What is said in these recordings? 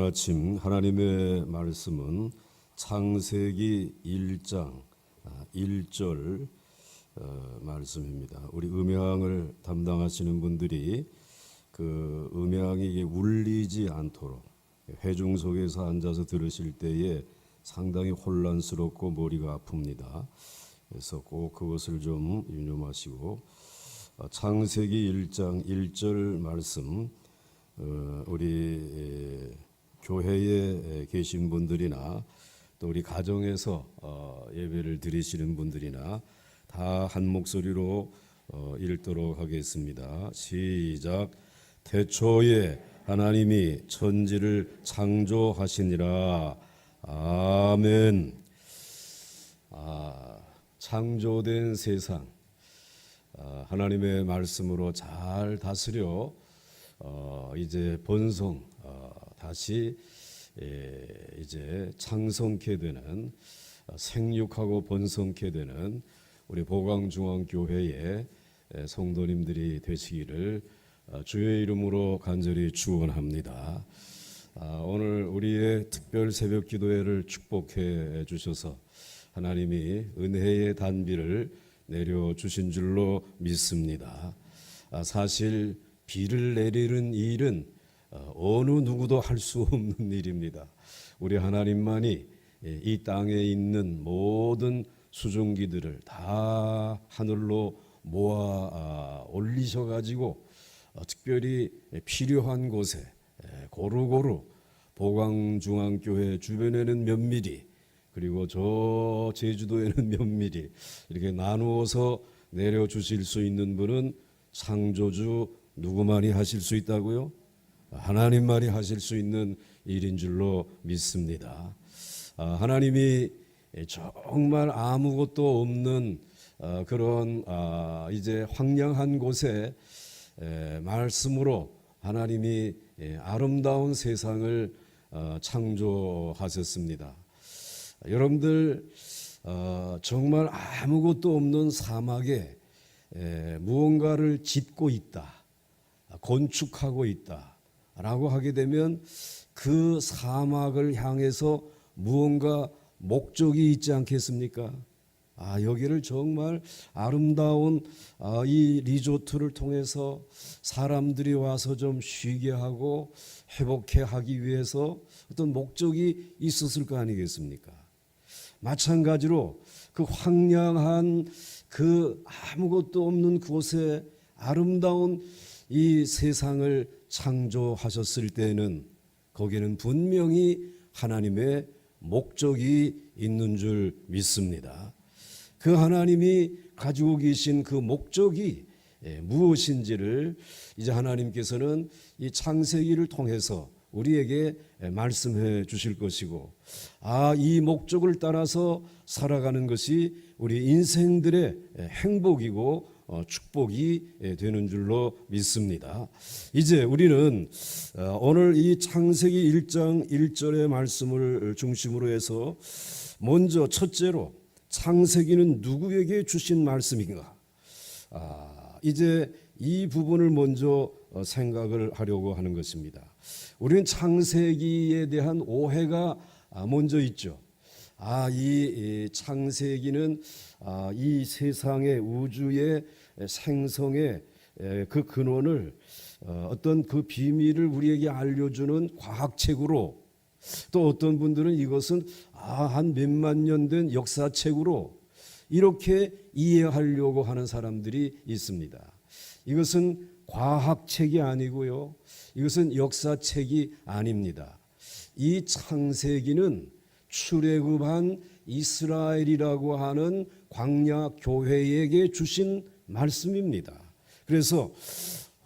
아침 하나님의 말씀은 창세기 1장 1절 말씀입니다. 우리 음향을 담당하시는 분들이 그 음향이 울리지 않도록 회중 속에서 앉아서 들으실 때에 상당히 혼란스럽고 머리가 아픕니다. 그래서 꼭 그것을 좀 유념하시고 창세기 1장 1절 말씀 우리 교회에 계신 분들이나 또 우리 가정에서 예배를 드리시는 분들이나 다 한 목소리로 읽도록 하겠습니다. 시작. 태초에 하나님이 천지를 창조하시니라. 아멘. 창조된 세상 하나님의 말씀으로 잘 다스려 이제 번성 다시 이제 창성케 되는 생육하고 번성케 되는 우리 보강중앙교회의 성도님들이 되시기를 주의 이름으로 간절히 축원합니다. 오늘 우리의 특별 새벽 기도회를 축복해 주셔서 하나님이 은혜의 단비를 내려주신 줄로 믿습니다. 사실 비를 내리는 일은 어느 누구도 할 수 없는 일입니다. 우리 하나님만이 이 땅에 있는 모든 수증기들을 다 하늘로 모아 올리셔가지고 특별히 필요한 곳에 고루고루 보강중앙교회 주변에는 면밀히 그리고 저 제주도에는 면밀히 이렇게 나누어서 내려주실 수 있는 분은 창조주 누구만이 하실 수 있다고요? 하나님만이 하실 수 있는 일인 줄로 믿습니다. 하나님이 정말 아무것도 없는 그런 이제 황량한 곳에 말씀으로 하나님이 아름다운 세상을 창조하셨습니다. 여러분들 정말 아무것도 없는 사막에 무언가를 짓고 있다, 건축하고 있다라고 하게 되면 그 사막을 향해서 무언가 목적이 있지 않겠습니까? 여기를 정말 아름다운 이 리조트를 통해서 사람들이 와서 좀 쉬게 하고 회복해 하기 위해서 어떤 목적이 있었을 거 아니겠습니까? 마찬가지로 그 황량한 그 아무것도 없는 곳에 아름다운 이 세상을 창조하셨을 때는 거기는 분명히 하나님의 목적이 있는 줄 믿습니다. 그 하나님이 가지고 계신 그 목적이 무엇인지를 이제 하나님께서는 이 창세기를 통해서 우리에게 말씀해 주실 것이고 이 목적을 따라서 살아가는 것이 우리 인생들의 행복이고 축복이 되는 줄로 믿습니다. 이제 우리는 오늘 이 창세기 1장 1절의 말씀을 중심으로 해서 먼저 첫째로 창세기는 누구에게 주신 말씀인가? 이제 이 부분을 먼저 생각을 하려고 하는 것입니다. 우리는 창세기에 대한 오해가 먼저 있죠. 이 창세기는 이 세상의 우주의 생성의 그 근원을 어떤 그 비밀을 우리에게 알려주는 과학책으로 또 어떤 분들은 이것은 한 몇만 년 된 역사책으로 이렇게 이해하려고 하는 사람들이 있습니다. 이것은 과학책이 아니고요. 이것은 역사책이 아닙니다. 이 창세기는 출애굽한 이스라엘이라고 하는 광야 교회에게 주신 말씀입니다. 그래서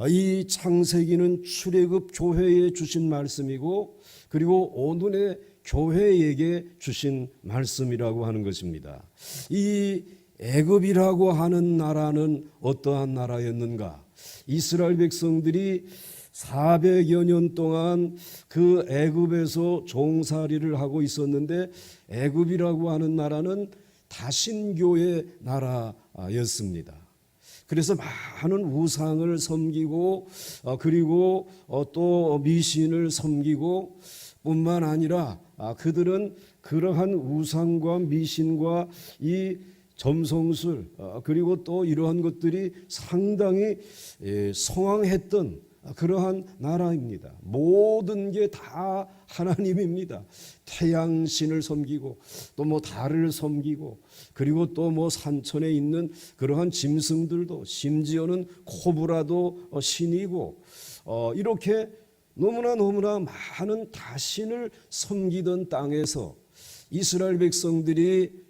이 창세기는 출애굽 교회에 주신 말씀이고 그리고 오늘의 교회에게 주신 말씀이라고 하는 것입니다. 이 애굽이라고 하는 나라는 어떠한 나라였는가? 이스라엘 백성들이 400여 년 동안 그 애굽에서 종살이를 하고 있었는데 애굽이라고 하는 나라는 다신교의 나라였습니다. 그래서 많은 우상을 섬기고 그리고 또 미신을 섬기고 뿐만 아니라 그들은 그러한 우상과 미신과 이 점성술 그리고 또 이러한 것들이 상당히 성황했던 그러한 나라입니다. 모든 게 다 하나님입니다. 태양신을 섬기고 또 뭐 달을 섬기고 그리고 또 뭐 산천에 있는 그러한 짐승들도 심지어는 코브라도 신이고 이렇게 너무나 많은 다신을 섬기던 땅에서 이스라엘 백성들이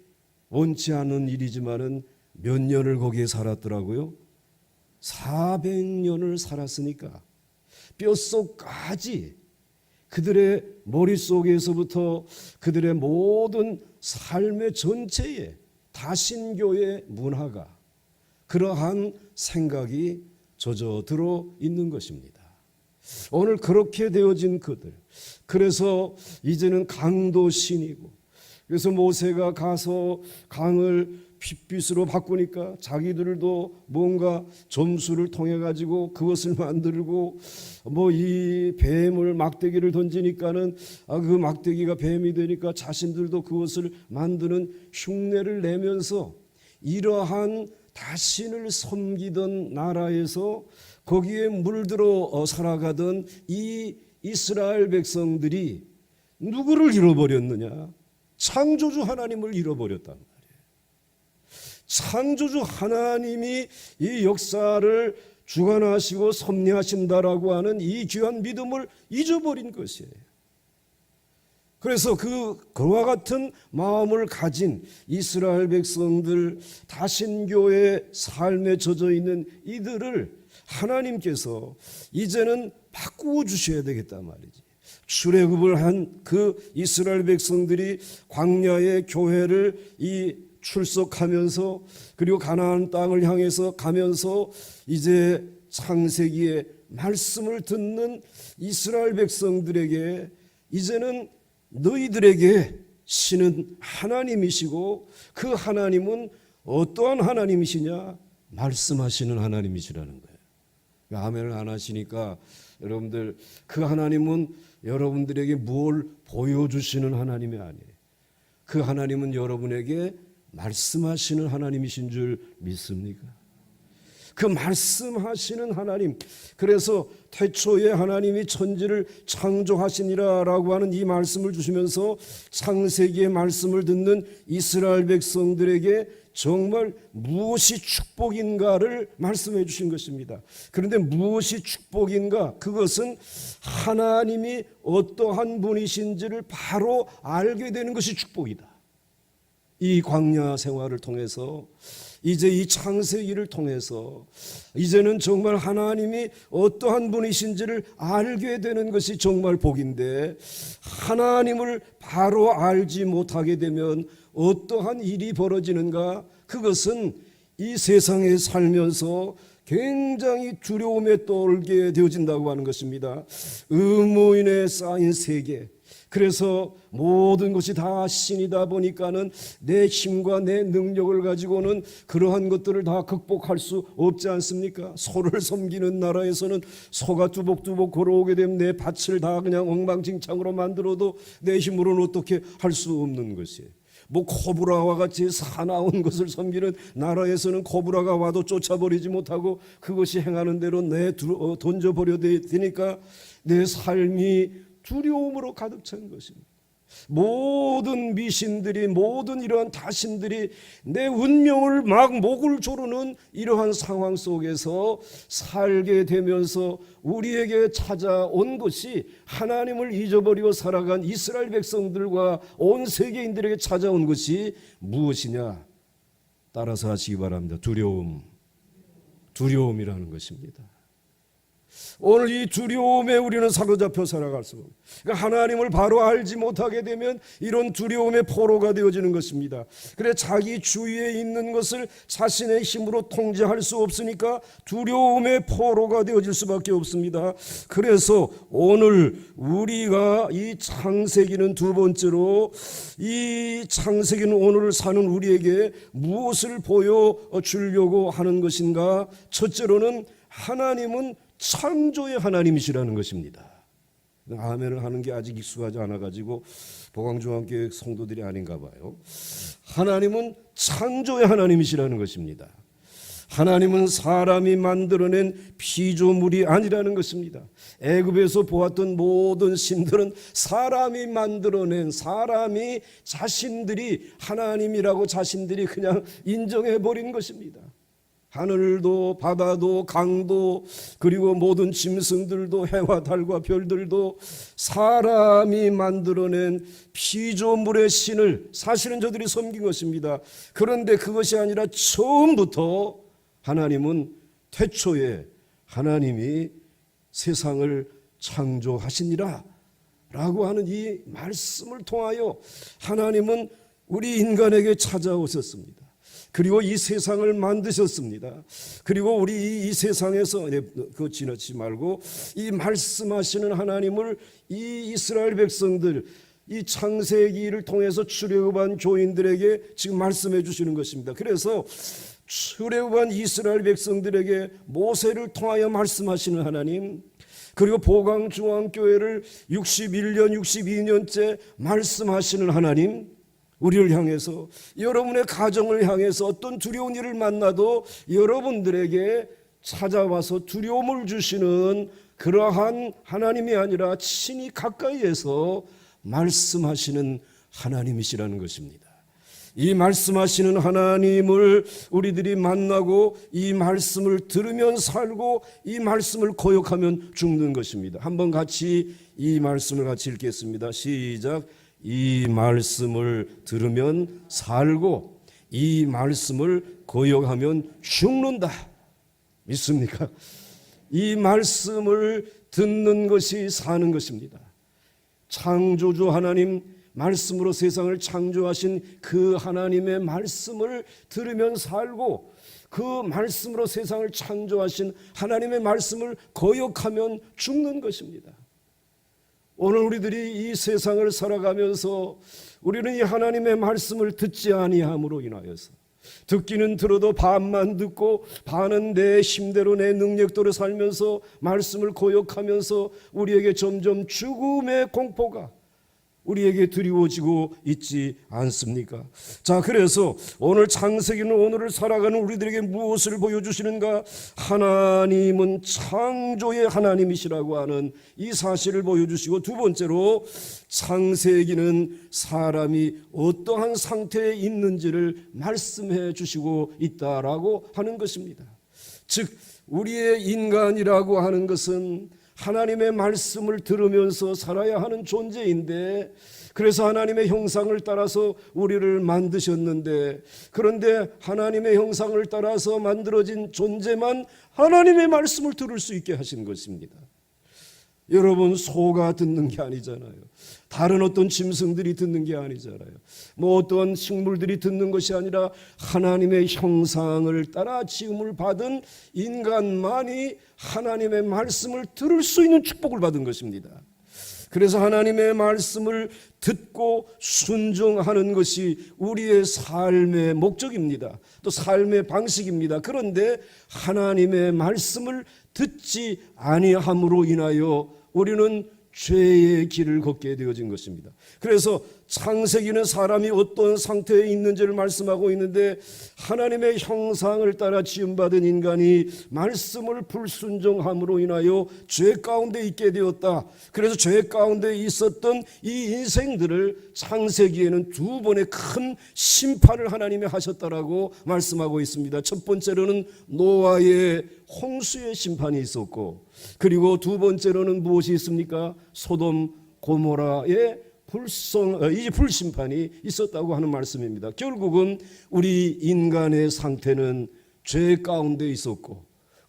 원치 않은 일이지만은 몇 년을 거기에 살았더라고요. 400년을 살았으니까 뼛속까지 그들의 머릿속에서부터 그들의 모든 삶의 전체에 다신교의 문화가 그러한 생각이 젖어들어 있는 것입니다. 오늘 그렇게 되어진 그들, 그래서 이제는 강도 신이고, 그래서 모세가 가서 강을 핏빛으로 바꾸니까 자기들도 뭔가 점수를 통해 가지고 그것을 만들고 뭐 이 뱀을 막대기를 던지니까는 그 막대기가 뱀이 되니까 자신들도 그것을 만드는 흉내를 내면서 이러한 다신을 섬기던 나라에서 거기에 물들어 살아가던 이 이스라엘 백성들이 누구를 잃어버렸느냐? 창조주 하나님을 잃어버렸단 말이에요. 창조주 하나님이 이 역사를 주관하시고 섭리하신다라고 하는 이 귀한 믿음을 잊어버린 것이에요. 그래서 그와 같은 마음을 가진 이스라엘 백성들, 다신교의 삶에 젖어 있는 이들을 하나님께서 이제는 바꾸어 주셔야 되겠단 말이지. 출애굽을 한 그 이스라엘 백성들이 광야의 교회를 출석하면서 그리고 가나안 땅을 향해서 가면서 이제 창세기의 말씀을 듣는 이스라엘 백성들에게 이제는 너희들에게 신은 하나님이시고 그 하나님은 어떠한 하나님이시냐? 말씀하시는 하나님이시라는 거예요. 아멘을 안 하시니까 여러분들 그 하나님은 여러분들에게 뭘 보여주시는 하나님이 아니에요. 그 하나님은 여러분에게 말씀하시는 하나님이신 줄 믿습니까? 그 말씀하시는 하나님, 그래서 태초에 하나님이 천지를 창조하시니라라고 하는 이 말씀을 주시면서 창세기의 말씀을 듣는 이스라엘 백성들에게 정말 무엇이 축복인가를 말씀해 주신 것입니다. 그런데 무엇이 축복인가? 그것은 하나님이 어떠한 분이신지를 바로 알게 되는 것이 축복이다. 이 광야 생활을 통해서 이제 이 창세기를 통해서 이제는 정말 하나님이 어떠한 분이신지를 알게 되는 것이 정말 복인데, 하나님을 바로 알지 못하게 되면 어떠한 일이 벌어지는가? 그것은 이 세상에 살면서 굉장히 두려움에 떨게 되어진다고 하는 것입니다. 의무인에 쌓인 세계, 그래서 모든 것이 다 신이다 보니까는 내 힘과 내 능력을 가지고는 그러한 것들을 다 극복할 수 없지 않습니까? 소를 섬기는 나라에서는 소가 뚜벅뚜벅 걸어오게 되면 내 밭을 다 그냥 엉망진창으로 만들어도 내 힘으로는 어떻게 할 수 없는 것이에요. 뭐 코브라와 같이 사나운 것을 섬기는 나라에서는 코브라가 와도 쫓아버리지 못하고 그것이 행하는 대로 던져버려야 되니까 내 삶이 두려움으로 가득 찬 것입니다. 모든 미신들이, 모든 이러한 다신들이 내 운명을 막 목을 조르는 이러한 상황 속에서 살게 되면서 우리에게 찾아온 것이, 하나님을 잊어버리고 살아간 이스라엘 백성들과 온 세계인들에게 찾아온 것이 무엇이냐? 따라서 하시기 바랍니다. 두려움이라는 것입니다. 오늘 이 두려움에 우리는 사로잡혀 살아갈 수 없습니다. 그러니까 하나님을 바로 알지 못하게 되면 이런 두려움의 포로가 되어지는 것입니다. 그래 자기 주위에 있는 것을 자신의 힘으로 통제할 수 없으니까 두려움의 포로가 되어질 수밖에 없습니다. 그래서 오늘 우리가 이 창세기는 두 번째로 이 창세기는 오늘을 사는 우리에게 무엇을 보여주려고 하는 것인가? 첫째로는 하나님은 창조의 하나님이시라는 것입니다. 아멘을 하는 게 아직 익숙하지 않아가지고 보광중앙교회 성도들이 아닌가 봐요. 하나님은 창조의 하나님이시라는 것입니다. 하나님은 사람이 만들어낸 피조물이 아니라는 것입니다. 애굽에서 보았던 모든 신들은 사람이 만들어낸, 사람이 자신들이 하나님이라고 자신들이 그냥 인정해버린 것입니다. 하늘도 바다도 강도 그리고 모든 짐승들도 해와 달과 별들도 사람이 만들어낸 피조물의 신을 사실은 저들이 섬긴 것입니다. 그런데 그것이 아니라 처음부터 하나님은 태초에 하나님이 세상을 창조하시니라 라고 하는 이 말씀을 통하여 하나님은 우리 인간에게 찾아오셨습니다. 그리고 이 세상을 만드셨습니다. 그리고 우리 이 세상에서 그거 지나치지 말고 이 말씀하시는 하나님을 이 이스라엘 백성들 이 창세기를 통해서 출애굽한 교인들에게 지금 말씀해 주시는 것입니다. 그래서 출애굽한 이스라엘 백성들에게 모세를 통하여 말씀하시는 하나님, 그리고 보광중앙교회를 61년 62년째 말씀하시는 하나님, 우리를 향해서 여러분의 가정을 향해서 어떤 두려운 일을 만나도 여러분들에게 찾아와서 두려움을 주시는 그러한 하나님이 아니라 친히 가까이에서 말씀하시는 하나님이시라는 것입니다. 이 말씀하시는 하나님을 우리들이 만나고 이 말씀을 들으면 살고 이 말씀을 거역하면 죽는 것입니다. 한번 같이 이 말씀을 같이 읽겠습니다. 시작. 이 말씀을 들으면 살고 이 말씀을 거역하면 죽는다. 믿습니까? 이 말씀을 듣는 것이 사는 것입니다. 창조주 하나님 말씀으로 세상을 창조하신 그 하나님의 말씀을 들으면 살고 그 말씀으로 세상을 창조하신 하나님의 말씀을 거역하면 죽는 것입니다. 오늘 우리들이 이 세상을 살아가면서 우리는 이 하나님의 말씀을 듣지 아니함으로 인하여서 듣기는 들어도 반만 듣고 반은 내 힘대로 내 능력대로 살면서 말씀을 거역하면서 우리에게 점점 죽음의 공포가 우리에게 드리워지고 있지 않습니까? 자, 그래서 오늘 창세기는 오늘을 살아가는 우리들에게 무엇을 보여주시는가? 하나님은 창조의 하나님이시라고 하는 이 사실을 보여주시고, 두 번째로 창세기는 사람이 어떠한 상태에 있는지를 말씀해 주시고 있다라고 하는 것입니다. 즉 우리의 인간이라고 하는 것은 하나님의 말씀을 들으면서 살아야 하는 존재인데, 그래서 하나님의 형상을 따라서 우리를 만드셨는데, 그런데 하나님의 형상을 따라서 만들어진 존재만 하나님의 말씀을 들을 수 있게 하신 것입니다. 여러분, 소가 듣는 게 아니잖아요. 다른 어떤 짐승들이 듣는 게 아니잖아요. 뭐 어떤 식물들이 듣는 것이 아니라 하나님의 형상을 따라 지음을 받은 인간만이 하나님의 말씀을 들을 수 있는 축복을 받은 것입니다. 그래서 하나님의 말씀을 듣고 순종하는 것이 우리의 삶의 목적입니다. 또 삶의 방식입니다. 그런데 하나님의 말씀을 듣지 아니함으로 인하여 우리는 죄의 길을 걷게 되어진 것입니다. 그래서 창세기는 사람이 어떤 상태에 있는지를 말씀하고 있는데, 하나님의 형상을 따라 지음받은 인간이 말씀을 불순종함으로 인하여 죄 가운데 있게 되었다. 그래서 죄 가운데 있었던 이 인생들을 창세기에는 두 번의 큰 심판을 하나님이 하셨다라고 말씀하고 있습니다. 첫 번째로는 노아의 홍수의 심판이 있었고, 그리고 두 번째로는 무엇이 있습니까? 소돔 고모라의 이 불심판이 있었다고 하는 말씀입니다. 결국은 우리 인간의 상태는 죄 가운데 있었고,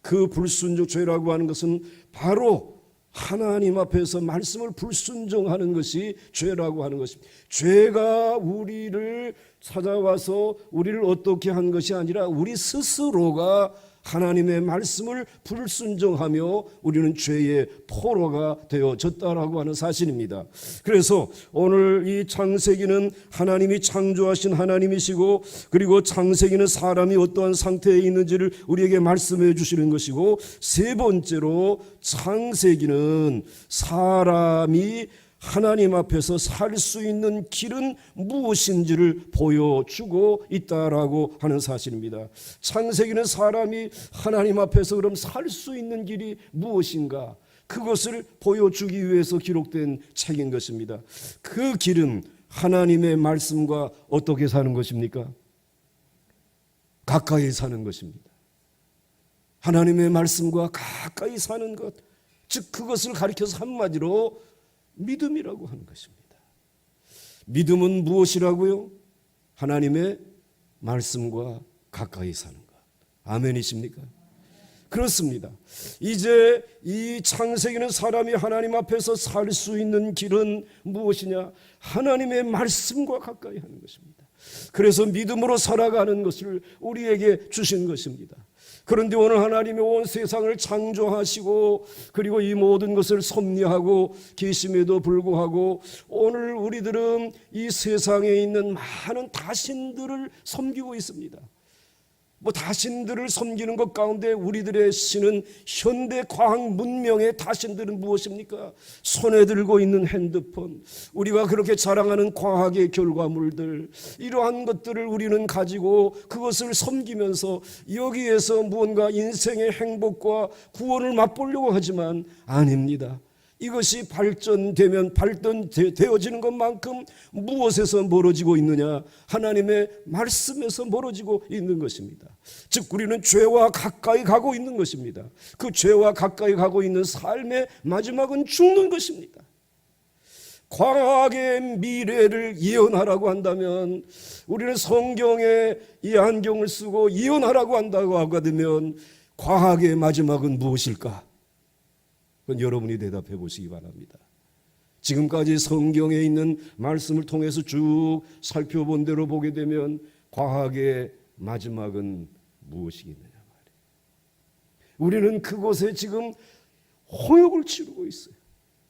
그 불순종, 죄라고 하는 것은 바로 하나님 앞에서 말씀을 불순종하는 것이 죄라고 하는 것입니다. 죄가 우리를 찾아와서 우리를 어떻게 한 것이 아니라 우리 스스로가 하나님의 말씀을 불순종하며 우리는 죄의 포로가 되어졌다라고 하는 사실입니다. 그래서 오늘 이 창세기는 하나님이 창조하신 하나님이시고, 그리고 창세기는 사람이 어떠한 상태에 있는지를 우리에게 말씀해 주시는 것이고, 세 번째로 창세기는 사람이 하나님 앞에서 살 수 있는 길은 무엇인지를 보여주고 있다라고 하는 사실입니다. 창세기는 사람이 하나님 앞에서 그럼 살 수 있는 길이 무엇인가, 그것을 보여주기 위해서 기록된 책인 것입니다. 그 길은 하나님의 말씀과 어떻게 사는 것입니까? 가까이 사는 것입니다. 하나님의 말씀과 가까이 사는 것, 즉 그것을 가리켜서 한마디로 믿음이라고 하는 것입니다. 믿음은 무엇이라고요? 하나님의 말씀과 가까이 사는 것. 아멘이십니까? 그렇습니다. 이제 이 창세기는 사람이 하나님 앞에서 살 수 있는 길은 무엇이냐? 하나님의 말씀과 가까이 하는 것입니다. 그래서 믿음으로 살아가는 것을 우리에게 주신 것입니다. 그런데 오늘 하나님이 온 세상을 창조하시고 그리고 이 모든 것을 섭리하고 계심에도 불구하고 오늘 우리들은 이 세상에 있는 많은 다신들을 섬기고 있습니다. 다신들을 섬기는 것 가운데 우리들의 신은 현대 과학 문명의 다신들은 무엇입니까? 손에 들고 있는 핸드폰, 우리가 그렇게 자랑하는 과학의 결과물들, 이러한 것들을 우리는 가지고 그것을 섬기면서 여기에서 무언가 인생의 행복과 구원을 맛보려고 하지만 아닙니다. 이것이 발전되어지는 것만큼 무엇에서 멀어지고 있느냐? 하나님의 말씀에서 멀어지고 있는 것입니다. 즉 우리는 죄와 가까이 가고 있는 것입니다. 그 죄와 가까이 가고 있는 삶의 마지막은 죽는 것입니다. 과학의 미래를 예언하라고 한다면, 우리는 성경에 이 안경을 쓰고 예언하라고 한다고 하거든요. 과학의 마지막은 무엇일까? 그건 여러분이 대답해 보시기 바랍니다. 지금까지 성경에 있는 말씀을 통해서 쭉 살펴본 대로 보게 되면 과학의 마지막은 무엇이겠느냐 말이에요. 우리는 그곳에 지금 호역을 치르고 있어요.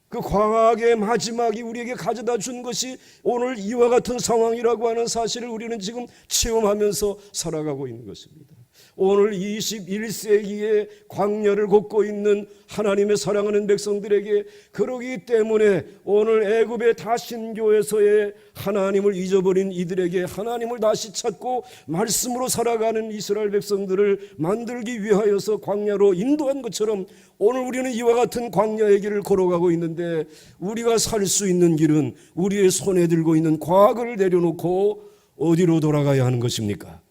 그 과학의 마지막이 우리에게 가져다 준 것이 오늘 이와 같은 상황이라고 하는 사실을 우리는 지금 체험하면서 살아가고 있는 것입니다. 오늘 21세기의 광야를 걷고 있는 하나님의 사랑하는 백성들에게, 그러기 때문에 오늘 애굽의 다신교에서의 하나님을 잊어버린 이들에게 하나님을 다시 찾고 말씀으로 살아가는 이스라엘 백성들을 만들기 위하여서 광야로 인도한 것처럼 오늘 우리는 이와 같은 광야의 길을 걸어가고 있는데, 우리가 살 수 있는 길은 우리의 손에 들고 있는 과학을 내려놓고 어디로 돌아가야 하는 것입니까?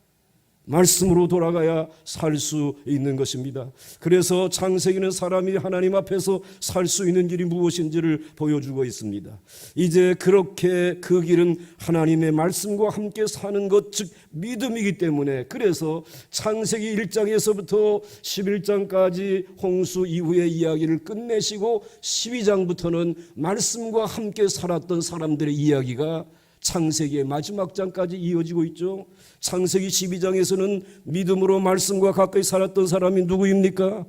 말씀으로 돌아가야 살 수 있는 것입니다. 그래서 창세기는 사람이 하나님 앞에서 살 수 있는 길이 무엇인지를 보여주고 있습니다. 이제 그렇게 그 길은 하나님의 말씀과 함께 사는 것, 즉 믿음이기 때문에, 그래서 창세기 1장에서부터 11장까지 홍수 이후의 이야기를 끝내시고 12장부터는 말씀과 함께 살았던 사람들의 이야기가 창세기의 마지막 장까지 이어지고 있죠. 창세기 12장에서는 믿음으로 말씀과 가까이 살았던 사람이 누구입니까?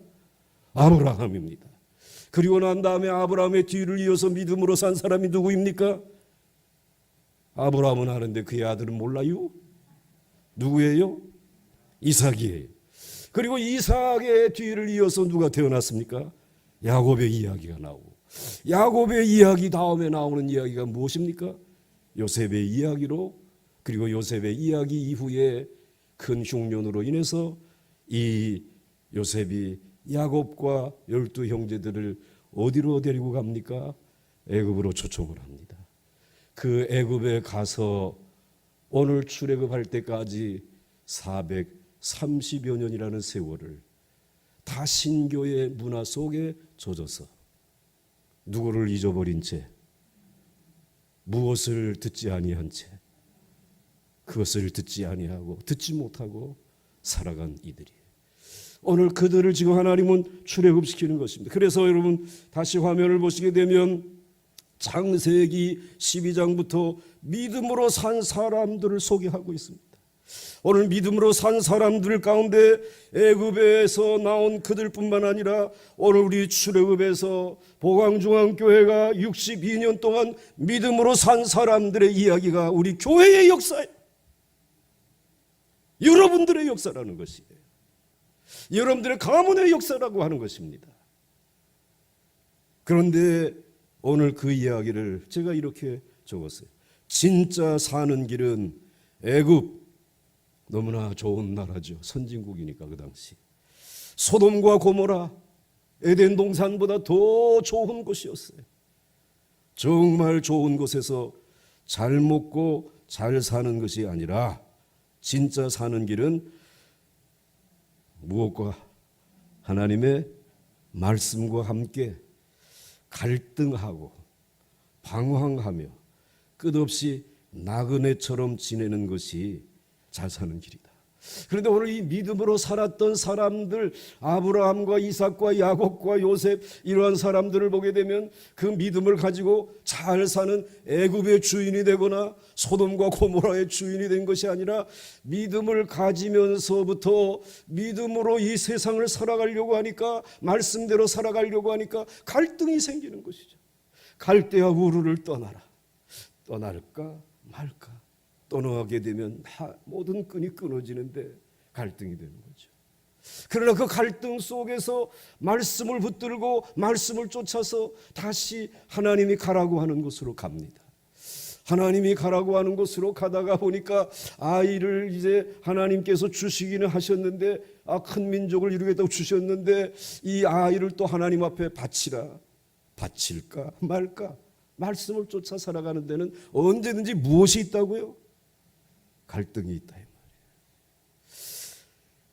아브라함입니다. 그리고 난 다음에 아브라함의 뒤를 이어서 믿음으로 산 사람이 누구입니까? 아브라함은 아는데 그의 아들은 몰라요? 누구예요? 이삭이에요. 그리고 이삭의 뒤를 이어서 누가 태어났습니까? 야곱의 이야기가 나오고, 야곱의 이야기 다음에 나오는 이야기가 무엇입니까? 요셉의 이야기로, 그리고 요셉의 이야기 이후에 큰 흉년으로 인해서 이 요셉이 야곱과 12 형제들을 어디로 데리고 갑니까? 애굽으로 초청을 합니다. 그 애굽에 가서 오늘 출애굽할 때까지 430여 년이라는 세월을 다신교의 문화 속에 젖어서 누구를 잊어버린 채, 무엇을 듣지 아니한 채, 그것을 듣지 아니하고 듣지 못하고 살아간 이들이에요. 오늘 그들을 지금 하나님은 출애굽시키는 것입니다. 그래서 여러분 다시 화면을 보시게 되면 창세기 12장부터 믿음으로 산 사람들을 소개하고 있습니다. 오늘 믿음으로 산 사람들 가운데 애굽에서 나온 그들뿐만 아니라 오늘 우리 출애굽에서 보강중앙교회가 62년 동안 믿음으로 산 사람들의 이야기가 우리 교회의 역사예요. 여러분들의 역사라는 것이에요. 여러분들의 가문의 역사라고 하는 것입니다. 그런데 오늘 그 이야기를 제가 이렇게 적었어요. 진짜 사는 길은 애굽, 너무나 좋은 나라죠. 선진국이니까 그 당시. 소돔과 고모라, 에덴 동산보다 더 좋은 곳이었어요. 정말 좋은 곳에서 잘 먹고 잘 사는 것이 아니라 진짜 사는 길은 무엇과 하나님의 말씀과 함께 갈등하고 방황하며 끝없이 나그네처럼 지내는 것이 잘 사는 길이다. 그런데 오늘 이 믿음으로 살았던 사람들, 아브라함과 이삭과 야곱과 요셉, 이러한 사람들을 보게 되면 그 믿음을 가지고 잘 사는 애굽의 주인이 되거나 소돔과 고모라의 주인이 된 것이 아니라 믿음을 가지면서부터 믿음으로 이 세상을 살아가려고 하니까, 말씀대로 살아가려고 하니까 갈등이 생기는 것이죠. 갈대와 우르를 떠나라. 떠날까 말까. 떠나게 되면 모든 끈이 끊어지는데 갈등이 되는 거죠. 그러나 그 갈등 속에서 말씀을 붙들고 말씀을 쫓아서 다시 하나님이 가라고 하는 곳으로 갑니다. 하나님이 가라고 하는 곳으로 가다가 보니까 아이를 이제 하나님께서 주시기는 하셨는데, 큰 민족을 이루겠다고 주셨는데 이 아이를 또 하나님 앞에 바치라. 바칠까 말까. 말씀을 쫓아 살아가는 데는 언제든지 무엇이 있다고요? 갈등이 있다 이 말이에요.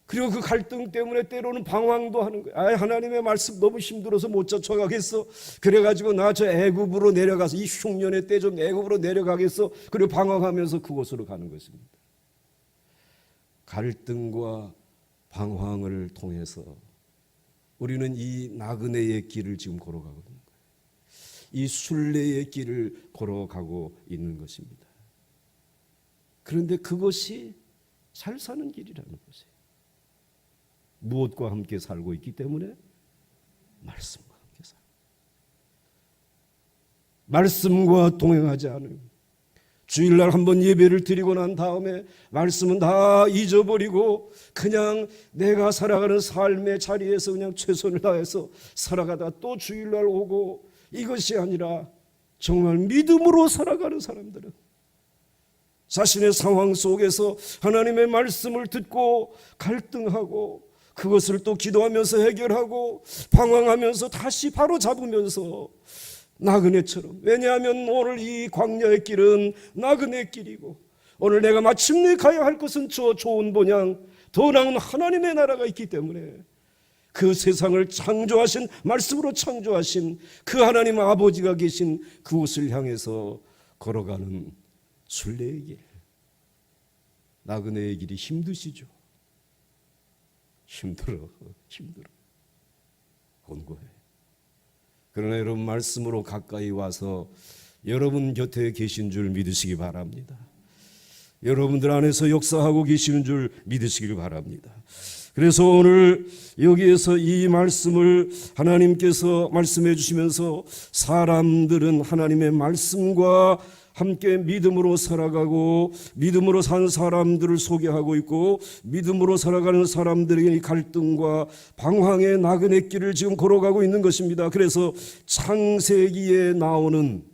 그리고 그 갈등 때문에 때로는 방황도 하는 거예요. 하나님의 말씀 너무 힘들어서 못 쫓아가겠어. 그래가지고 나 저 애굽으로 내려가서 이 흉년의 때 좀 애굽으로 내려가겠어. 그리고 방황하면서 그곳으로 가는 것입니다. 갈등과 방황을 통해서 우리는 이 나그네의 길을 지금 걸어가고 있는 거예요. 이 순례의 길을 걸어가고 있는 것입니다. 그런데 그것이 잘 사는 길이라는 것이에요. 무엇과 함께 살고 있기 때문에? 말씀과 함께 살고, 말씀과 동행하지 않으면, 주일날 한번 예배를 드리고 난 다음에 말씀은 다 잊어버리고 그냥 내가 살아가는 삶의 자리에서 그냥 최선을 다해서 살아가다가 또 주일날 오고, 이것이 아니라 정말 믿음으로 살아가는 사람들은 자신의 상황 속에서 하나님의 말씀을 듣고 갈등하고 그것을 또 기도하면서 해결하고 방황하면서 다시 바로 잡으면서 나그네처럼, 왜냐하면 오늘 이 광야의 길은 나그네 길이고 오늘 내가 마침내 가야 할 것은 저 좋은 본향, 더 나은 하나님의 나라가 있기 때문에 그 세상을 창조하신, 말씀으로 창조하신 그 하나님 아버지가 계신 그곳을 향해서 걸어가는 순례의 길, 나그네의 길이 힘드시죠? 힘들어 곤고해. 그러나 여러분 말씀으로 가까이 와서 여러분 곁에 계신 줄 믿으시기 바랍니다. 여러분들 안에서 역사하고 계시는 줄 믿으시길 바랍니다. 그래서 오늘 여기에서 이 말씀을 하나님께서 말씀해 주시면서 사람들은 하나님의 말씀과 함께 믿음으로 살아가고 믿음으로 산 사람들을 소개하고 있고, 믿음으로 살아가는 사람들에게 이 갈등과 방황의 나그네 길을 지금 걸어가고 있는 것입니다. 그래서 창세기에 나오는,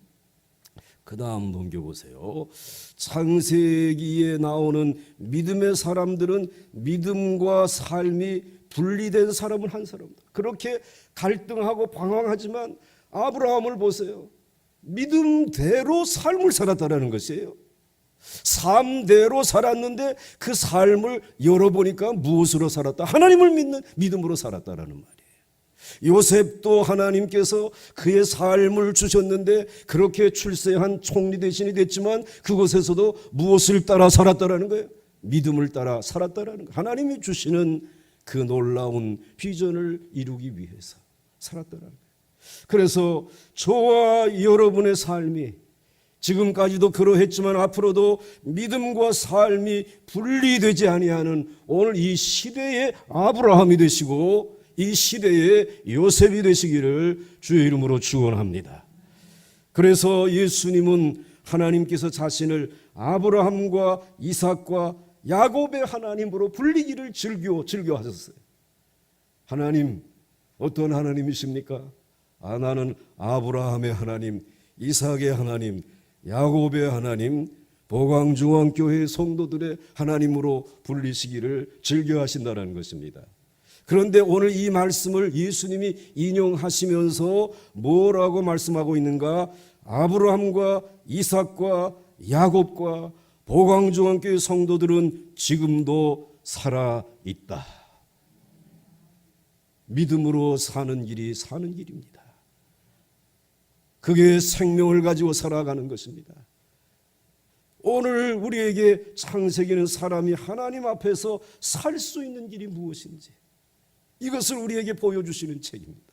그 다음 넘겨보세요. 창세기에 나오는 믿음의 사람들은 믿음과 삶이 분리된 사람은 한 사람이다. 그렇게 갈등하고 방황하지만 아브라함을 보세요. 믿음대로 삶을 살았다라는 것이에요. 삶대로 살았는데 그 삶을 열어보니까 무엇으로 살았다? 하나님을 믿는 믿음으로 살았다라는 말이에요. 요셉도 하나님께서 그의 삶을 주셨는데 그렇게 출세한 총리 대신이 됐지만 그곳에서도 무엇을 따라 살았다라는 거예요? 믿음을 따라 살았다라는 거예요. 하나님이 주시는 그 놀라운 비전을 이루기 위해서 살았더라는 거예요. 그래서 저와 여러분의 삶이 지금까지도 그러했지만 앞으로도 믿음과 삶이 분리되지 아니하는 오늘 이 시대의 아브라함이 되시고 이 시대의 요셉이 되시기를 주의 이름으로 축원합니다. 그래서 예수님은 하나님께서 자신을 아브라함과 이삭과 야곱의 하나님으로 불리기를 즐겨하셨어요. 하나님, 어떤 하나님이십니까? 나는 아브라함의 하나님, 이삭의 하나님, 야곱의 하나님, 보광중앙교회 성도들의 하나님으로 불리시기를 즐겨하신다는 것입니다. 그런데 오늘 이 말씀을 예수님이 인용하시면서 뭐라고 말씀하고 있는가? 아브라함과 이삭과 야곱과 보광중앙교회 성도들은 지금도 살아있다. 믿음으로 사는 길이 사는 길입니다. 그게 생명을 가지고 살아가는 것입니다. 오늘 우리에게 창세기는 사람이 하나님 앞에서 살 수 있는 길이 무엇인지 이것을 우리에게 보여주시는 책입니다.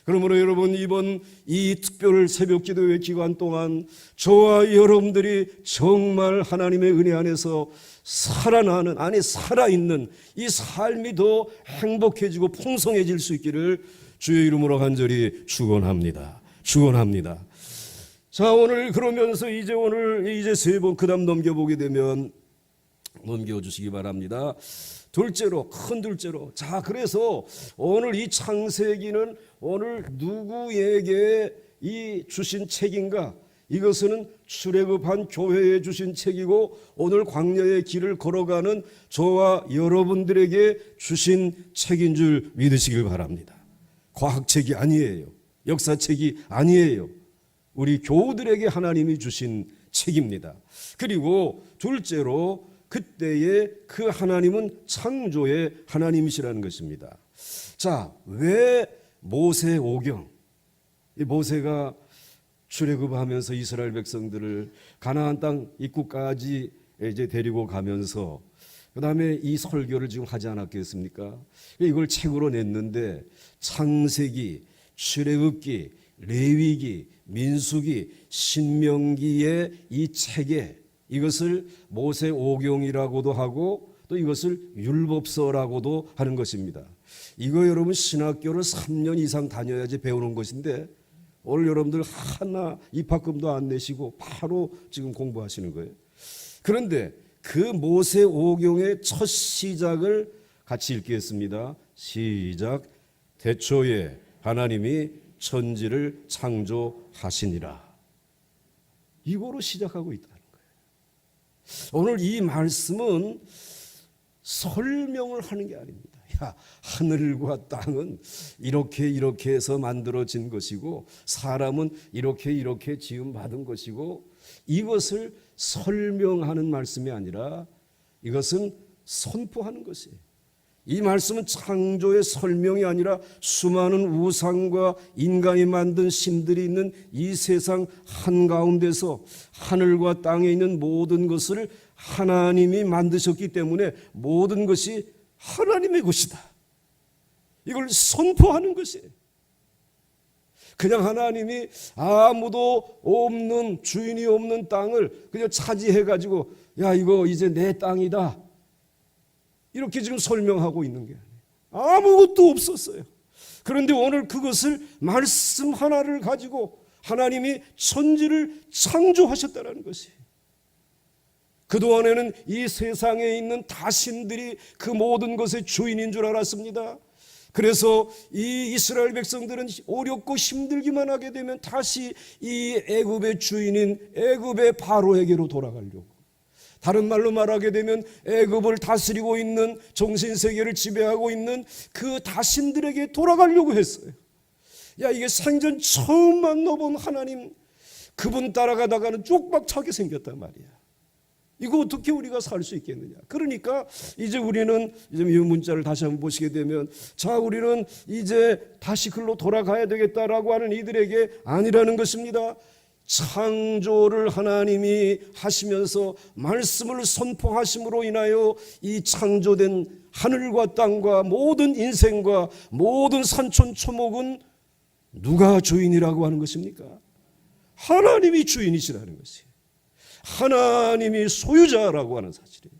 그러므로 여러분, 이번 이 특별 새벽기도회 기간 동안 저와 여러분들이 정말 하나님의 은혜 안에서 살아나는, 안에 살아있는 이 삶이 더 행복해지고 풍성해질 수 있기를 주의 이름으로 간절히 축원합니다. 축원합니다. 자, 오늘 그러면서 이제 세 번 그다음 넘겨보게 되면 넘겨주시기 바랍니다. 둘째로, 큰 둘째로. 자, 그래서 오늘 이 창세기는 오늘 누구에게 이 주신 책인가? 이것은 출애굽한 교회에 주신 책이고 오늘 광야의 길을 걸어가는 저와 여러분들에게 주신 책인 줄 믿으시길 바랍니다. 과학책이 아니에요. 역사책이 아니에요. 우리 교우들에게 하나님이 주신 책입니다. 그리고 둘째로, 그때의 그 하나님은 창조의 하나님이시라는 것입니다. 자, 왜 모세 오경? 이 모세가 출애굽하면서 이스라엘 백성들을 가나안 땅 입구까지 이제 데리고 가면서 그다음에 이 설교를 지금 하지 않았겠습니까? 이걸 책으로 냈는데 창세기, 출애굽기, 레위기, 민수기, 신명기의 이 책에 이것을 모세 오경이라고도 하고 또 이것을 율법서라고도 하는 것입니다. 이거 여러분 신학교를 3년 이상 다녀야지 배우는 것인데 오늘 여러분들 하나 입학금도 안 내시고 바로 지금 공부하시는 거예요. 그런데 그 모세 오경의 첫 시작을 같이 읽겠습니다. 시작. 태초에 하나님이 천지를 창조하시니라. 이거로 시작하고 있다는 거예요. 오늘 이 말씀은 설명을 하는 게 아닙니다. 야, 하늘과 땅은 이렇게 해서 만들어진 것이고 사람은 이렇게 지음받은 것이고 이것을 설명하는 말씀이 아니라 이것은 선포하는 것이에요. 이 말씀은 창조의 설명이 아니라 수많은 우상과 인간이 만든 신들이 있는 이 세상 한가운데서 하늘과 땅에 있는 모든 것을 하나님이 만드셨기 때문에 모든 것이 하나님의 것이다. 이걸 선포하는 것이에요. 그냥 하나님이 아무도 없는, 주인이 없는 땅을 그냥 차지해가지고 야, 이거 이제 내 땅이다, 이렇게 지금 설명하고 있는 게 아니에요. 아무것도 없었어요. 그런데 오늘 그것을 말씀 하나를 가지고 하나님이 천지를 창조하셨다는 것이에요. 그동안에는 이 세상에 있는 다신들이 그 모든 것의 주인인 줄 알았습니다. 그래서 이 이스라엘 백성들은 어렵고 힘들기만 하게 되면 다시 이 애굽의 주인인 애굽의 바로에게로 돌아가려고, 다른 말로 말하게 되면 애굽을 다스리고 있는, 정신세계를 지배하고 있는 그 다신들에게 돌아가려고 했어요. 야, 이게 생전 처음 만나본 하나님, 그분 따라가다가는 쪽박차게 생겼단 말이야. 이거 어떻게 우리가 살 수 있겠느냐. 그러니까 이제 우리는 이 문자를 다시 한번 보시게 되면, 자, 우리는 이제 다시 글로 돌아가야 되겠다라고 하는 이들에게 아니라는 것입니다. 창조를 하나님이 하시면서 말씀을 선포하심으로 인하여 이 창조된 하늘과 땅과 모든 인생과 모든 산천 초목은 누가 주인이라고 하는 것입니까? 하나님이 주인이시라는 것이에요. 하나님이 소유자라고 하는 사실이에요.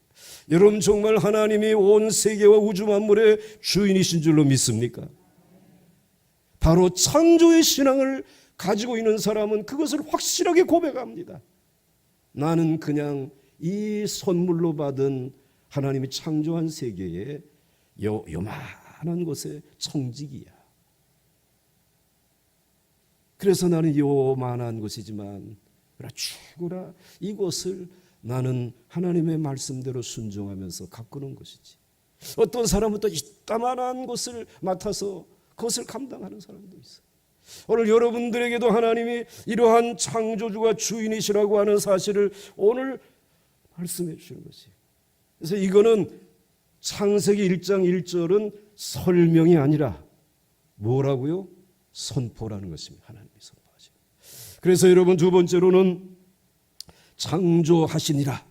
여러분 정말 하나님이 온 세계와 우주 만물의 주인이신 줄로 믿습니까? 바로 창조의 신앙을 가지고 있는 사람은 그것을 확실하게 고백합니다. 나는 그냥 이 선물로 받은 하나님이 창조한 세계의 요만한 곳의 청지기야. 그래서 나는 요만한 곳이지만 최고라 이곳을 나는 하나님의 말씀대로 순종하면서 가꾸는 것이지. 어떤 사람은 또 이따만한 곳을 맡아서 그것을 감당하는 사람도 있어요. 오늘 여러분들에게도 하나님이 이러한 창조주가 주인이시라고 하는 사실을 오늘 말씀해 주시는 것이에요. 그래서 이거는 창세기 1장 1절은 설명이 아니라 뭐라고요? 선포라는 것입니다. 하나님이 선포하죠. 그래서 여러분 두 번째로는 창조하시니라.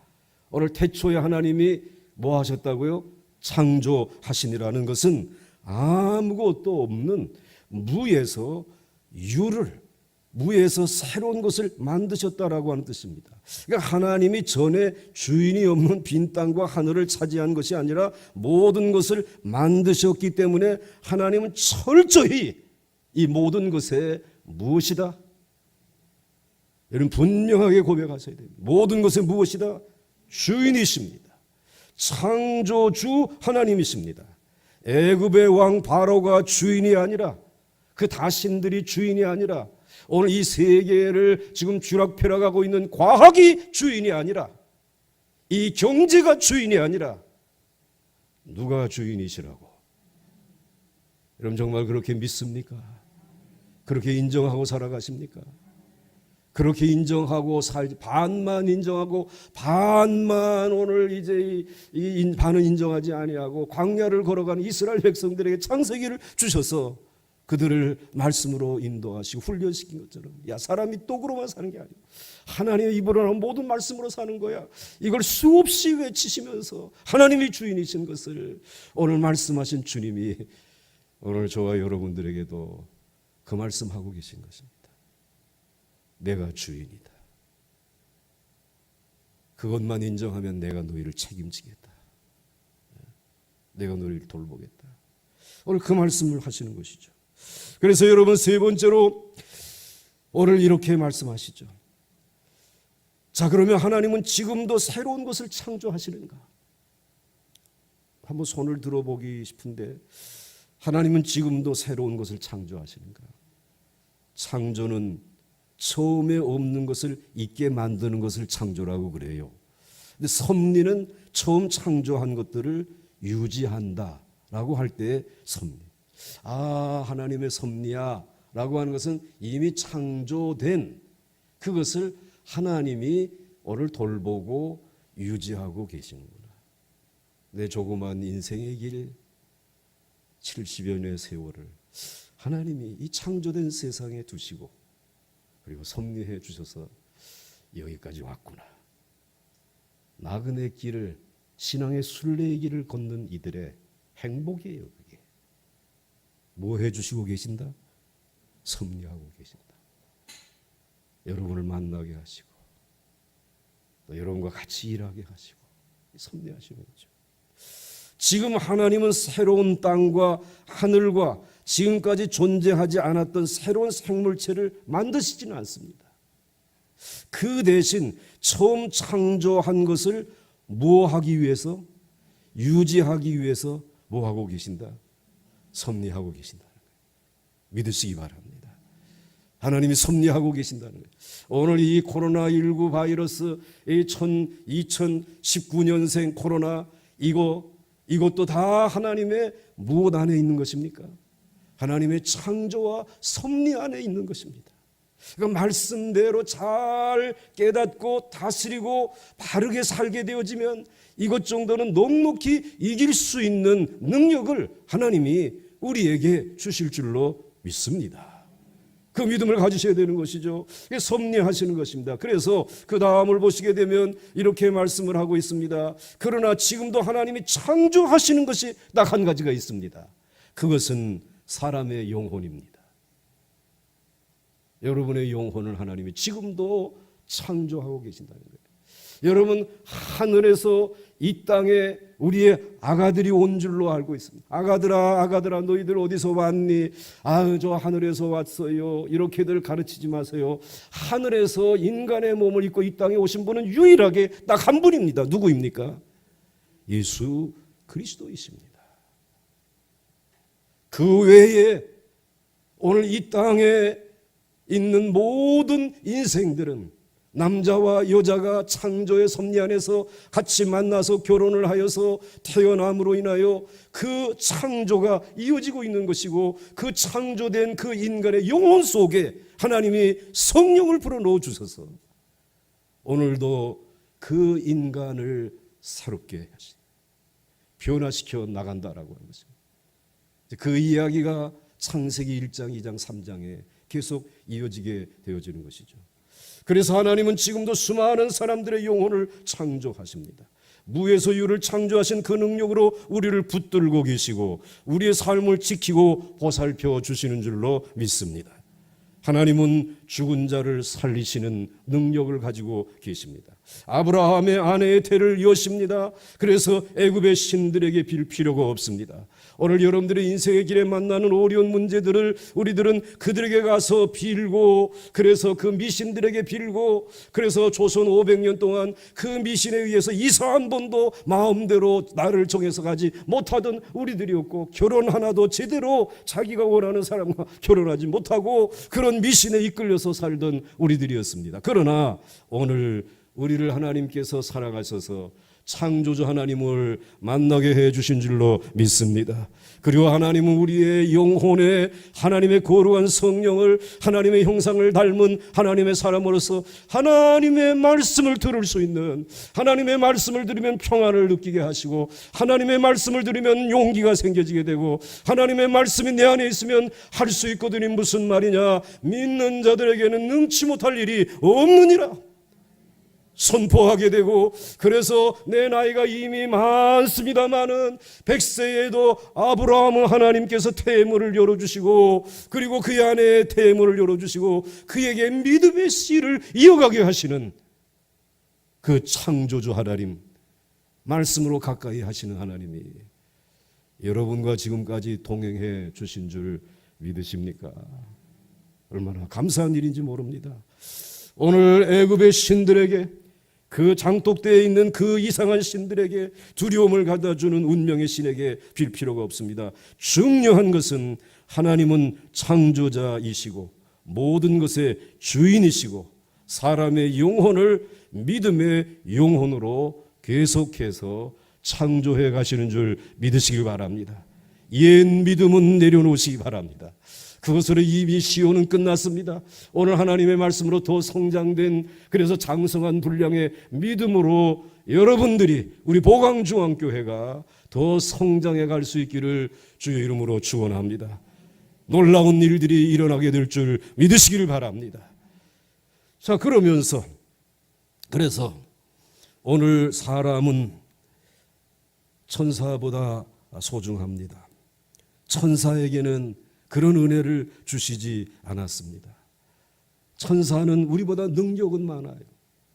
오늘 태초에 하나님이 뭐 하셨다고요? 창조하시니라는 것은 아무것도 없는 무에서 유를, 무에서 새로운 것을 만드셨다라고 하는 뜻입니다. 그러니까 하나님이 전에 주인이 없는 빈 땅과 하늘을 차지한 것이 아니라 모든 것을 만드셨기 때문에 하나님은 철저히 이 모든 것에 무엇이다? 여러분 분명하게 고백하셔야 됩니다. 모든 것에 무엇이다? 주인이십니다. 창조주 하나님이십니다. 애굽의 왕 바로가 주인이 아니라 그 다신들이 주인이 아니라 오늘 이 세계를 지금 쥐락펴락하고 있는 과학이 주인이 아니라 이 경제가 주인이 아니라 누가 주인이시라고? 여러분 정말 그렇게 믿습니까? 그렇게 인정하고 살아가십니까? 그렇게 인정하고 살지, 반만 인정하고 반만 오늘 이제 이 반은 인정하지 아니하고 광야를 걸어가는 이스라엘 백성들에게 창세기를 주셔서 그들을 말씀으로 인도하시고 훈련시킨 것처럼, 야 사람이 떡으로만 사는 게 아니고 하나님의 입으로 나온 모든 말씀으로 사는 거야. 이걸 수없이 외치시면서 하나님이 주인이신 것을 오늘 말씀하신 주님이 오늘 저와 여러분들에게도 그 말씀하고 계신 것입니다. 내가 주인이다. 그것만 인정하면 내가 너희를 책임지겠다. 내가 너희를 돌보겠다. 오늘 그 말씀을 하시는 것이죠. 그래서 여러분 세 번째로 오늘 이렇게 말씀하시죠. 자, 그러면 하나님은 지금도 새로운 것을 창조하시는가? 한번 손을 들어보기 싶은데 하나님은 지금도 새로운 것을 창조하시는가? 창조는 처음에 없는 것을 있게 만드는 것을 창조라고 그래요. 근데 섭리는 처음 창조한 것들을 유지한다라고 할 때의 섭리. 아, 하나님의 섭리야 라고 하는 것은 이미 창조된 그것을 하나님이 오늘 돌보고 유지하고 계시는구나. 내 조그만 인생의 길 70여 년의 세월을 하나님이 이 창조된 세상에 두시고 그리고 섭리해 주셔서 여기까지 왔구나. 나그네 길을, 신앙의 순례의 길을 걷는 이들의 행복이에요. 그게 뭐 해주시고 계신다? 섭리하고 계신다. 여러분을 만나게 하시고 또 여러분과 같이 일하게 하시고 섭리하시는 거죠. 지금 하나님은 새로운 땅과 하늘과 지금까지 존재하지 않았던 새로운 생물체를 만드시지는 않습니다. 그 대신 처음 창조한 것을 뭐하기 위해서? 유지하기 위해서 뭐하고 계신다? 섭리하고 계신다는 거예요. 믿으시기 바랍니다. 하나님이 섭리하고 계신다는 거예요. 오늘 이 코로나19 바이러스, 2019년생 코로나 이것도 다 하나님의 무엇 안에 있는 것입니까? 하나님의 창조와 섭리 안에 있는 것입니다. 그러니까 말씀대로 잘 깨닫고 다스리고 바르게 살게 되어지면 이것 정도는 넉넉히 이길 수 있는 능력을 하나님이 우리에게 주실 줄로 믿습니다. 그 믿음을 가지셔야 되는 것이죠. 이게 섭리하시는 것입니다. 그래서 그 다음을 보시게 되면 이렇게 말씀을 하고 있습니다. 그러나 지금도 하나님이 창조하시는 것이 딱 한 가지가 있습니다. 그것은 사람의 영혼입니다. 여러분의 영혼을 하나님이 지금도 창조하고 계신다는 거예요. 여러분, 하늘에서 이 땅에 우리의 아가들이 온 줄로 알고 있습니다. 아가들아, 아가들아, 너희들 어디서 왔니? 저 하늘에서 왔어요. 이렇게들 가르치지 마세요. 하늘에서 인간의 몸을 입고 이 땅에 오신 분은 유일하게 딱 한 분입니다. 누구입니까? 예수 그리스도이십니다. 그 외에 오늘 이 땅에 있는 모든 인생들은 남자와 여자가 창조의 섭리 안에서 같이 만나서 결혼을 하여서 태어남으로 인하여 그 창조가 이어지고 있는 것이고, 그 창조된 그 인간의 영혼 속에 하나님이 성령을 불어넣어 주셔서 오늘도 그 인간을 새롭게 하시, 변화시켜 나간다라고 하는 것입니다. 그 이야기가 창세기 1장, 2장, 3장에 계속 이어지게 되어지는 것이죠. 그래서 하나님은 지금도 수많은 사람들의 영혼을 창조하십니다. 무에서 유를 창조하신 그 능력으로 우리를 붙들고 계시고 우리의 삶을 지키고 보살펴 주시는 줄로 믿습니다. 하나님은 죽은 자를 살리시는 능력을 가지고 계십니다. 아브라함의 아내의 태를 여십니다. 그래서 애굽의 신들에게 빌 필요가 없습니다. 오늘 여러분들의 인생의 길에 만나는 어려운 문제들을 우리들은 그들에게 가서 빌고, 그래서 그 미신들에게 빌고, 그래서 조선 500년 동안 그 미신에 의해서 이사 한 번도 마음대로 나를 정해서 가지 못하던 우리들이었고, 결혼 하나도 제대로 자기가 원하는 사람과 결혼하지 못하고 그런 미신에 이끌려서 살던 우리들이었습니다. 그러나 오늘 우리를 하나님께서 사랑하셔서 창조주 하나님을 만나게 해 주신 줄로 믿습니다. 그리고 하나님은 우리의 영혼에 하나님의 거룩한 성령을, 하나님의 형상을 닮은 하나님의 사람으로서 하나님의 말씀을 들을 수 있는, 하나님의 말씀을 들으면 평안을 느끼게 하시고, 하나님의 말씀을 들으면 용기가 생겨지게 되고, 하나님의 말씀이 내 안에 있으면 할 수 있거든요. 무슨 말이냐? 믿는 자들에게는 능치 못할 일이 없느니라 선포하게 되고, 그래서 내 나이가 이미 많습니다마는 100세에도 아브라함은 하나님께서 태물을 열어주시고, 그리고 그의 아내의 태물을 열어주시고 그에게 믿음의 씨를 이어가게 하시는 그 창조주 하나님, 말씀으로 가까이 하시는 하나님이 여러분과 지금까지 동행해 주신 줄 믿으십니까? 얼마나 감사한 일인지 모릅니다. 오늘 애굽의 신들에게, 그 장독대에 있는 그 이상한 신들에게 두려움을 가져주는 운명의 신에게 빌 필요가 없습니다. 중요한 것은 하나님은 창조자이시고 모든 것의 주인이시고 사람의 영혼을 믿음의 영혼으로 계속해서 창조해 가시는 줄 믿으시기 바랍니다. 옛 믿음은 내려놓으시기 바랍니다. 그것으로 이미 시온은 끝났습니다. 오늘 하나님의 말씀으로 더 성장된, 그래서 장성한 분량의 믿음으로 여러분들이, 우리 보강중앙교회가 더 성장해 갈 수 있기를 주의 이름으로 축원합니다. 놀라운 일들이 일어나게 될 줄 믿으시기를 바랍니다. 자, 그러면서 그래서 오늘 사람은 천사보다 소중합니다. 천사에게는 그런 은혜를 주시지 않았습니다. 천사는 우리보다 능력은 많아요.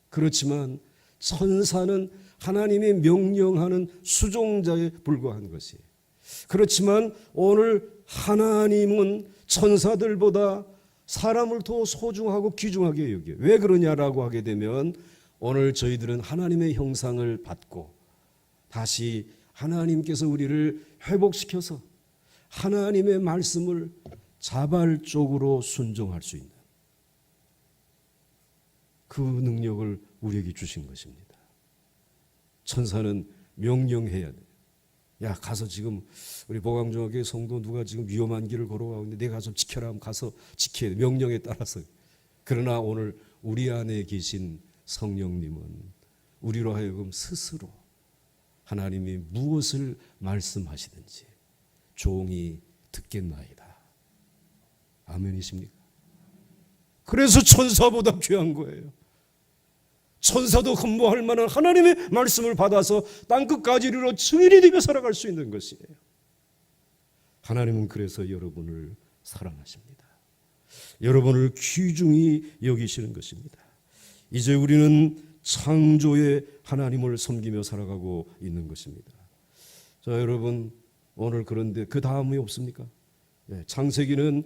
그렇지만 천사는 하나님이 명령하는 수종자에 불과한 것이에요. 그렇지만 오늘 하나님은 천사들보다 사람을 더 소중하고 귀중하게 여겨요. 왜 그러냐라고 하게 되면, 오늘 저희들은 하나님의 형상을 받고 다시 하나님께서 우리를 회복시켜서 하나님의 말씀을 자발적으로 순종할 수 있는 그 능력을 우리에게 주신 것입니다. 천사는 명령해야 돼요. 야, 가서 지금 우리 보강중학교 성도 누가 지금 위험한 길을 걸어가고 있는데 내가 좀 지켜라 하면 가서 지켜야 돼. 명령에 따라서. 그러나 오늘 우리 안에 계신 성령님은 우리로 하여금 스스로 하나님이 무엇을 말씀하시든지 종이 듣겠나이다. 아멘이십니까? 그래서 천사보다 귀한 거예요. 천사도 흠모할 만한 하나님의 말씀을 받아서 땅끝까지 이르러 증인이 되며 살아갈 수 있는 것이에요. 하나님은 그래서 여러분을 사랑하십니다. 여러분을 귀중히 여기시는 것입니다. 이제 우리는 창조의 하나님을 섬기며 살아가고 있는 것입니다. 자, 여러분, 오늘 그런데 그 다음이 없습니까? 창세기는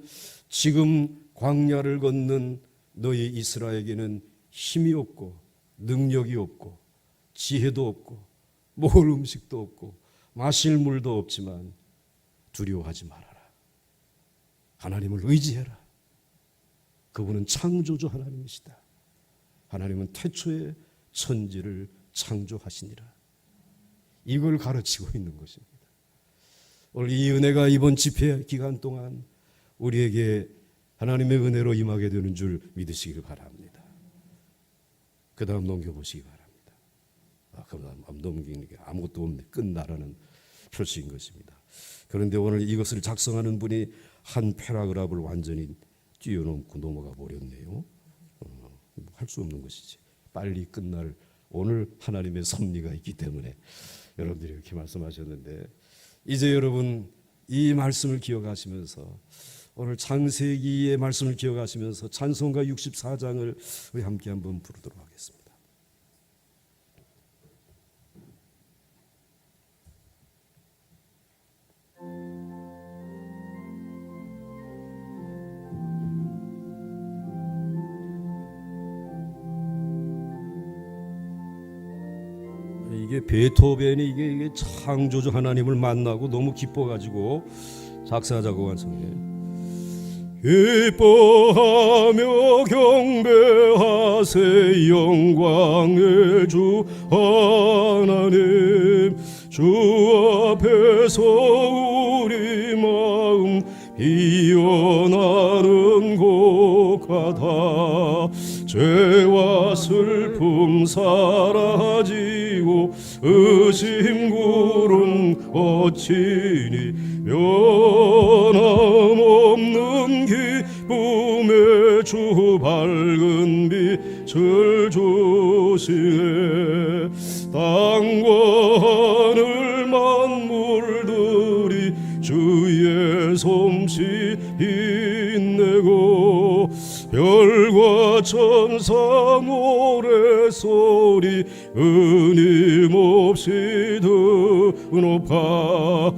지금 광야를 걷는 너희 이스라엘에게는 힘이 없고 능력이 없고 지혜도 없고 먹을 음식도 없고 마실 물도 없지만 두려워하지 말아라. 하나님을 의지해라. 그분은 창조주 하나님이시다. 하나님은 태초에 천지를 창조하시니라. 이걸 가르치고 있는 것입니다. 오늘 이 은혜가 이번 집회 기간 동안 우리에게 하나님의 은혜로 임하게 되는 줄 믿으시기를 바랍니다. 그 다음 넘겨보시기 바랍니다. 그 다음 넘기는 게 아무것도 없네, 끝나라는 표시인 것입니다. 그런데 오늘 이것을 작성하는 분이 한 패러그래프를 완전히 뛰어넘고 넘어가 버렸네요. 할 수 없는 것이지. 빨리 끝날 오늘 하나님의 섭리가 있기 때문에 여러분들이 이렇게 말씀하셨는데, 이제 여러분 이 말씀을 기억하시면서 오늘 창세기의 말씀을 기억하시면서 찬송가 64장을 우리 함께 한번 부르도록 하겠습니다. 이게 베토벤이 이게 창조주 하나님을 만나고 너무 기뻐가지고 작사 작곡 완성해. 기뻐하며 경배하세 영광의 주 하나님, 주 앞에서 우리 마음 피어나는 곡하다. 죄와 슬픔 사라지고 의심 구름 어치니 변함없는 기쁨의 주 밝은 빛을 주시네. 땅과 하늘 만물들이 주의 솜씨 빛내고 별과 천사 노래소리 끊임없이 드높아.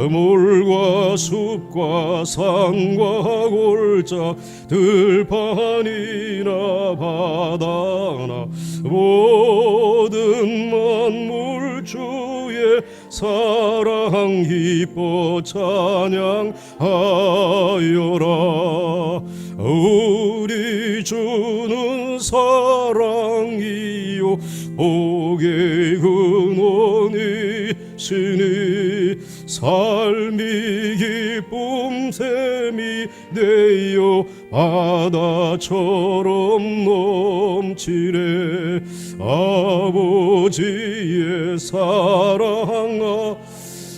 물과 숲과 산과 골짜 들판이나 바다나 모든 만물 주의 사랑 기뻐 찬양하여라. 우리 주는 사랑이요 복의 근원이시니 삶이 기쁨 샘이 되어 바다처럼 넘치네. 아버지의 사랑아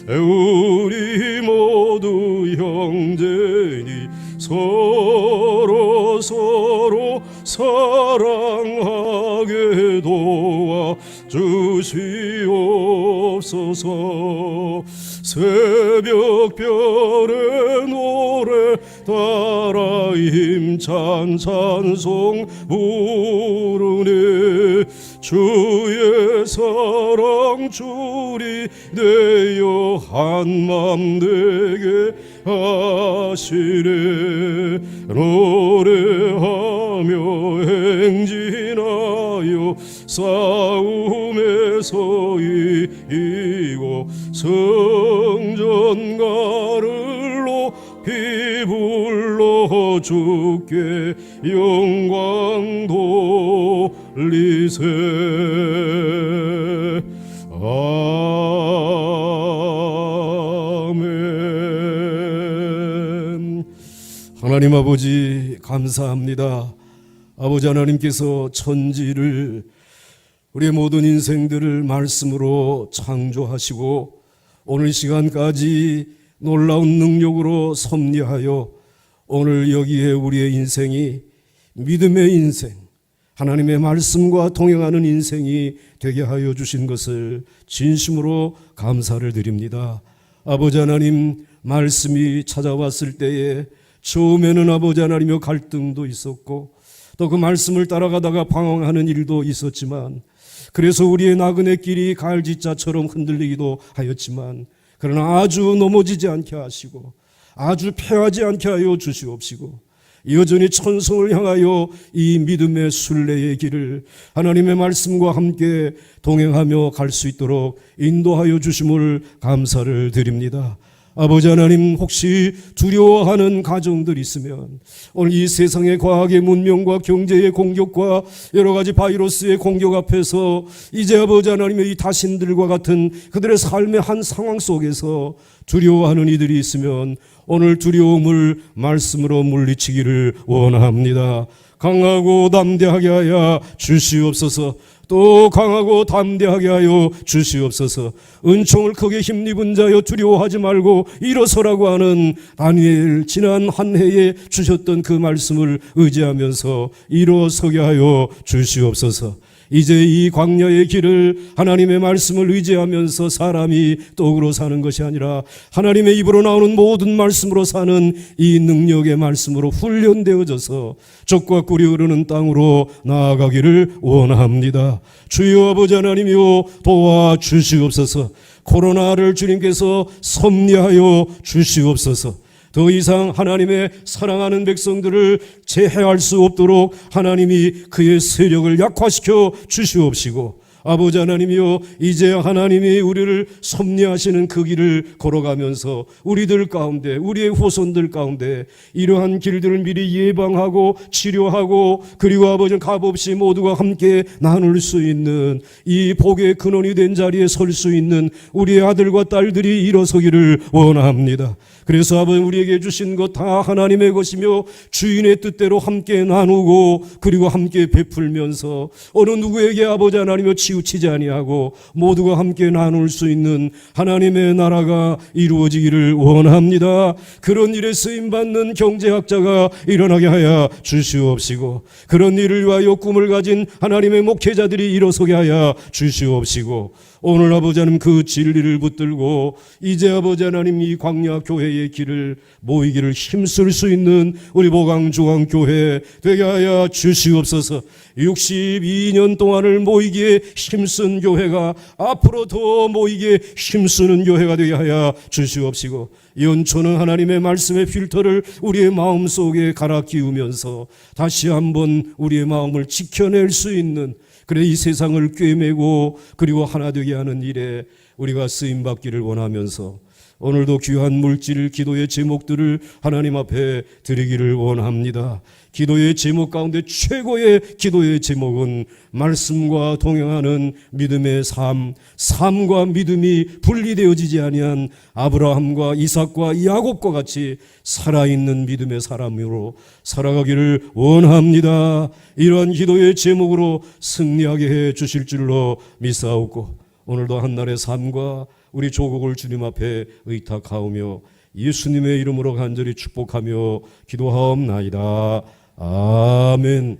우리 모두 형제니 서로 사랑하게 도와 주시옵소서. 새벽별의 노래 따라 힘찬 찬송 부르네. 주의 사랑 줄이 되어 한맘 되게 하시네. 노래하며 행진하여 싸움에서 이기고 성전가를 높이 불러 주께 영광 돌리세. 아멘. 하나님 아버지 감사합니다. 아버지 하나님께서 천지를 우리의 모든 인생들을 말씀으로 창조하시고 오늘 시간까지 놀라운 능력으로 섭리하여 오늘 여기에 우리의 인생이 믿음의 인생, 하나님의 말씀과 동행하는 인생이 되게 하여 주신 것을 진심으로 감사를 드립니다. 아버지 하나님, 말씀이 찾아왔을 때에 처음에는 아버지 하나님의 갈등도 있었고 또 그 말씀을 따라가다가 방황하는 일도 있었지만, 그래서 우리의 나그네 길이 가을지자처럼 흔들리기도 하였지만, 그러나 아주 넘어지지 않게 하시고 아주 패하지 않게 하여 주시옵시고, 여전히 천성을 향하여 이 믿음의 순례의 길을 하나님의 말씀과 함께 동행하며 갈 수 있도록 인도하여 주심을 감사를 드립니다. 아버지 하나님, 혹시 두려워하는 가정들 있으면 오늘 이 세상의 과학의 문명과 경제의 공격과 여러 가지 바이러스의 공격 앞에서 이제 아버지 하나님의 이 다신들과 같은 그들의 삶의 한 상황 속에서 두려워하는 이들이 있으면 오늘 두려움을 말씀으로 물리치기를 원합니다. 강하고 담대하게 하여 주시옵소서. 또 강하고 담대하게 하여 주시옵소서. 은총을 크게 힘입은 자여 두려워하지 말고 일어서라고 하는 다니엘 지난 한 해에 주셨던 그 말씀을 의지하면서 일어서게 하여 주시옵소서. 이제 이 광야의 길을 하나님의 말씀을 의지하면서 사람이 떡으로 사는 것이 아니라 하나님의 입으로 나오는 모든 말씀으로 사는 이 능력의 말씀으로 훈련되어져서 적과 꿀이 흐르는 땅으로 나아가기를 원합니다. 주여 아버지 하나님이여 도와주시옵소서. 코로나를 주님께서 섭리하여 주시옵소서. 더 이상 하나님의 사랑하는 백성들을 제해할 수 없도록 하나님이 그의 세력을 약화시켜 주시옵시고, 아버지 하나님이여 이제 하나님이 우리를 섭리하시는 그 길을 걸어가면서 우리들 가운데, 우리의 후손들 가운데 이러한 길들을 미리 예방하고 치료하고, 그리고 아버지 값없이 모두가 함께 나눌 수 있는 이 복의 근원이 된 자리에 설 수 있는 우리의 아들과 딸들이 일어서기를 원합니다. 그래서 아버지 우리에게 주신 것 다 하나님의 것이며 주인의 뜻대로 함께 나누고 그리고 함께 베풀면서 어느 누구에게 아버지 하나님여 치우치지 아니하고 모두가 함께 나눌 수 있는 하나님의 나라가 이루어지기를 원합니다. 그런 일에 쓰임받는 경제학자가 일어나게 하여 주시옵시고, 그런 일을 위하여 꿈을 가진 하나님의 목회자들이 일어서게 하여 주시옵시고, 오늘 아버지 하나님 그 진리를 붙들고 이제 아버지 하나님 이 광야 교회의 길을 모이기를 힘쓸 수 있는 우리 보강중앙교회 되게 하여 주시옵소서. 62년 동안을 모이기에 힘쓴 교회가 앞으로 더 모이기에 힘쓰는 교회가 되게 하여 주시옵시고, 연초는 하나님의 말씀의 필터를 우리의 마음속에 갈아 끼우면서 다시 한번 우리의 마음을 지켜낼 수 있는, 그래 이 세상을 꿰매고 그리고 하나 되게 하는 일에 우리가 쓰임받기를 원하면서 오늘도 귀한 물질 기도의 제목들을 하나님 앞에 드리기를 원합니다. 기도의 제목 가운데 최고의 기도의 제목은 말씀과 동행하는 믿음의 삶, 삶과 믿음이 분리되어지지 아니한 아브라함과 이삭과 야곱과 같이 살아있는 믿음의 사람으로 살아가기를 원합니다. 이러한 기도의 제목으로 승리하게 해 주실 줄로 믿사옵고, 오늘도 한날의 삶과 우리 조국을 주님 앞에 의탁하오며 예수님의 이름으로 간절히 축복하며 기도하옵나이다. 아멘.